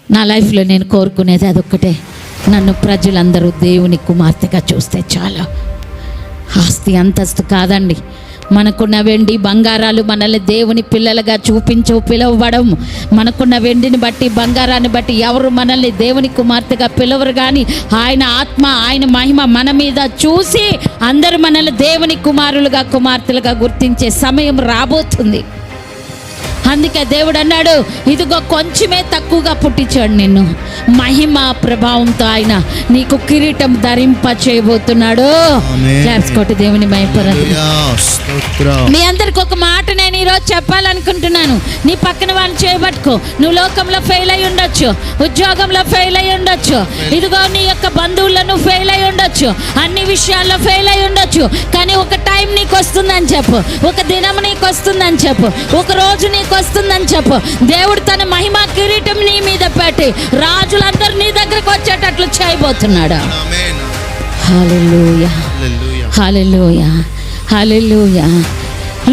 నా లైఫ్లో నేను కోరుకునేది అదొక్కటే, నన్ను ప్రజలందరూ దేవుని కుమార్తెగా చూస్తే చాలు. ఆస్తి అంతస్తు కాదండి. మనకున్న వెండి బంగారాలు మనల్ని దేవుని పిల్లలుగా పిలువబడం. మనకున్న వెండిని బట్టి బంగారాన్ని బట్టి ఎవరు మనల్ని దేవుని కుమార్తెగా పిలవరు. కానీ ఆయన ఆత్మ, ఆయన మహిమ మన మీద చూసి అందరూ మనల్ని దేవుని కుమారులుగా కుమార్తెలుగా గుర్తించే సమయం రాబోతుంది. అందుకే దేవుడు అన్నాడు, ఇదిగో కొంచెమే తక్కువగా పుట్టించాడు నిన్ను, మహిమ ప్రభావంతో ఆయన నీకు కిరీటం ధరింప చేయబోతున్నాడు. క్లాప్స్కోటి దేవుని మహిమపరచు. మీ అందరికి ఒక మాట నేను ఈరోజు చెప్పాలనుకుంటున్నాను. నీ పక్కన వాడిని చేయబట్టుకో. నువ్వు లోకంలో ఫెయిల్ అయి ఉండొచ్చు, ఉద్యోగంలో ఫెయిల్ అయి ఉండొచ్చు, ఇదిగో నీ యొక్క బంధువులను ఫెయిల్ అయి ఉండొచ్చు, అన్ని విషయాల్లో ఫెయిల్ అయి ఉండొచ్చు. కానీ ఒక టైం నీకు వస్తుందని చెప్పు, ఒక దినం నీకు వస్తుందని చెప్పు, ఒక రోజు నీకు వస్తుందని చెప్పు. దేవుడు తన మహిమ కిరీటం నీ మీద పెట్టి రాజులందరూ నీ దగ్గరకు వచ్చేటట్లు చేయబోతున్నాడు. హల్లెలూయా, హల్లెలూయా, హల్లెలూయా.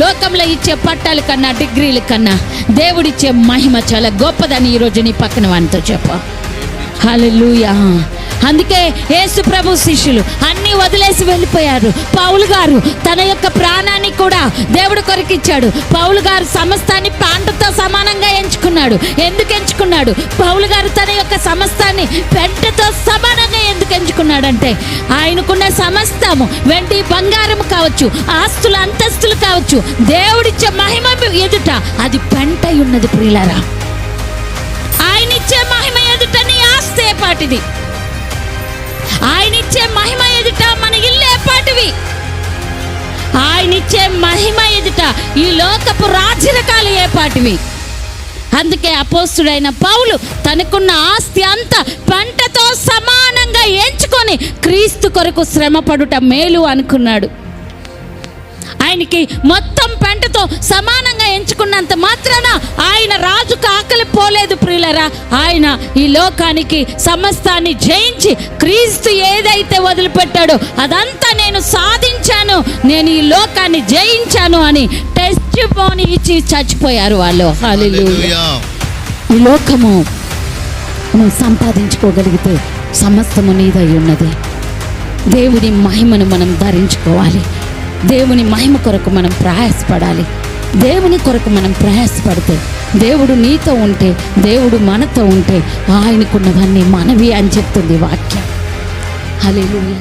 లోకంలో ఇచ్చే పట్టాల కన్నా, డిగ్రీల కన్నా దేవుడిచ్చే మహిమ చాలా గొప్పదని ఈరోజు నీ పక్కన వానితో చెప్పు. హల్లెలూయా. అందుకే యేసు ప్రభు శిష్యులు అన్నీ వదిలేసి వెళ్ళిపోయారు. పౌలు గారు తన యొక్క ప్రాణాన్ని కూడా దేవుడు కొరకు ఇచ్చాడు. పౌలు గారు సమస్తాన్ని పంటతో సమానంగా ఎంచుకున్నాడు. ఎందుకు ఎంచుకున్నాడు? పౌలు గారు తన యొక్క సమస్తాన్ని పెంటతో సమానంగా ఎందుకు ఎంచుకున్నాడంటే, ఆయనకున్న సమస్తము వెండి బంగారం కావచ్చు, ఆస్తులు అంతస్తులు కావచ్చు, దేవుడిచ్చే మహిమ ఎదుట అది పెంట ఉన్నది. ప్రియులారా, ఆయన ఇచ్చే మహిమ ఎదుట నీ ఆస్తి ఏపాటిది? ఆయన ఇచ్చే మహిమ ఎదుట మన ఇల్లు ఏపాటివి? ఆయన ఇచ్చే మహిమ ఎదుట ఈ లోకపు రాజరికాలు ఏపాటివి? అందుకే అపోస్తుడైన పౌలు తనకున్న ఆస్తి అంతా పంటతో సమానంగా ఎంచుకొని క్రీస్తు కొరకు శ్రమపడుట మేలు అనుకున్నాడు. ఆయనకి మొత్తం పెంటతో సమానంగా ఎంచుకున్నంత మాత్రాన ఆయన రాజుకు ఆకలి పోలేదు. ప్రియులరా, ఆయన ఈ లోకానికి సమస్తాన్ని జయించి క్రీస్తు ఏదైతే వదిలిపెట్టాడో అదంతా నేను సాధించాను, నేను ఈ లోకాన్ని జయించాను అని టెస్టిమోనీ ఇచ్చి చచ్చిపోయారు వాళ్ళు. హల్లెలూయా. ఈ లోకము నువ్వు సంపాదించుకోగలిగితే సమస్తము నీదై ఉన్నది. దేవుని మహిమను మనం ధరించుకోవాలి. దేవుని మహిమ కొరకు మనం ప్రయాసపడాలి. దేవుని కొరకు మనం ప్రయాసపడితే, దేవుడు నీతో ఉంటే, దేవుడు మనతో ఉంటే ఆయనకున్నవన్నీ మనవి అని చెప్తుంది వాక్యం. హల్లెలూయా.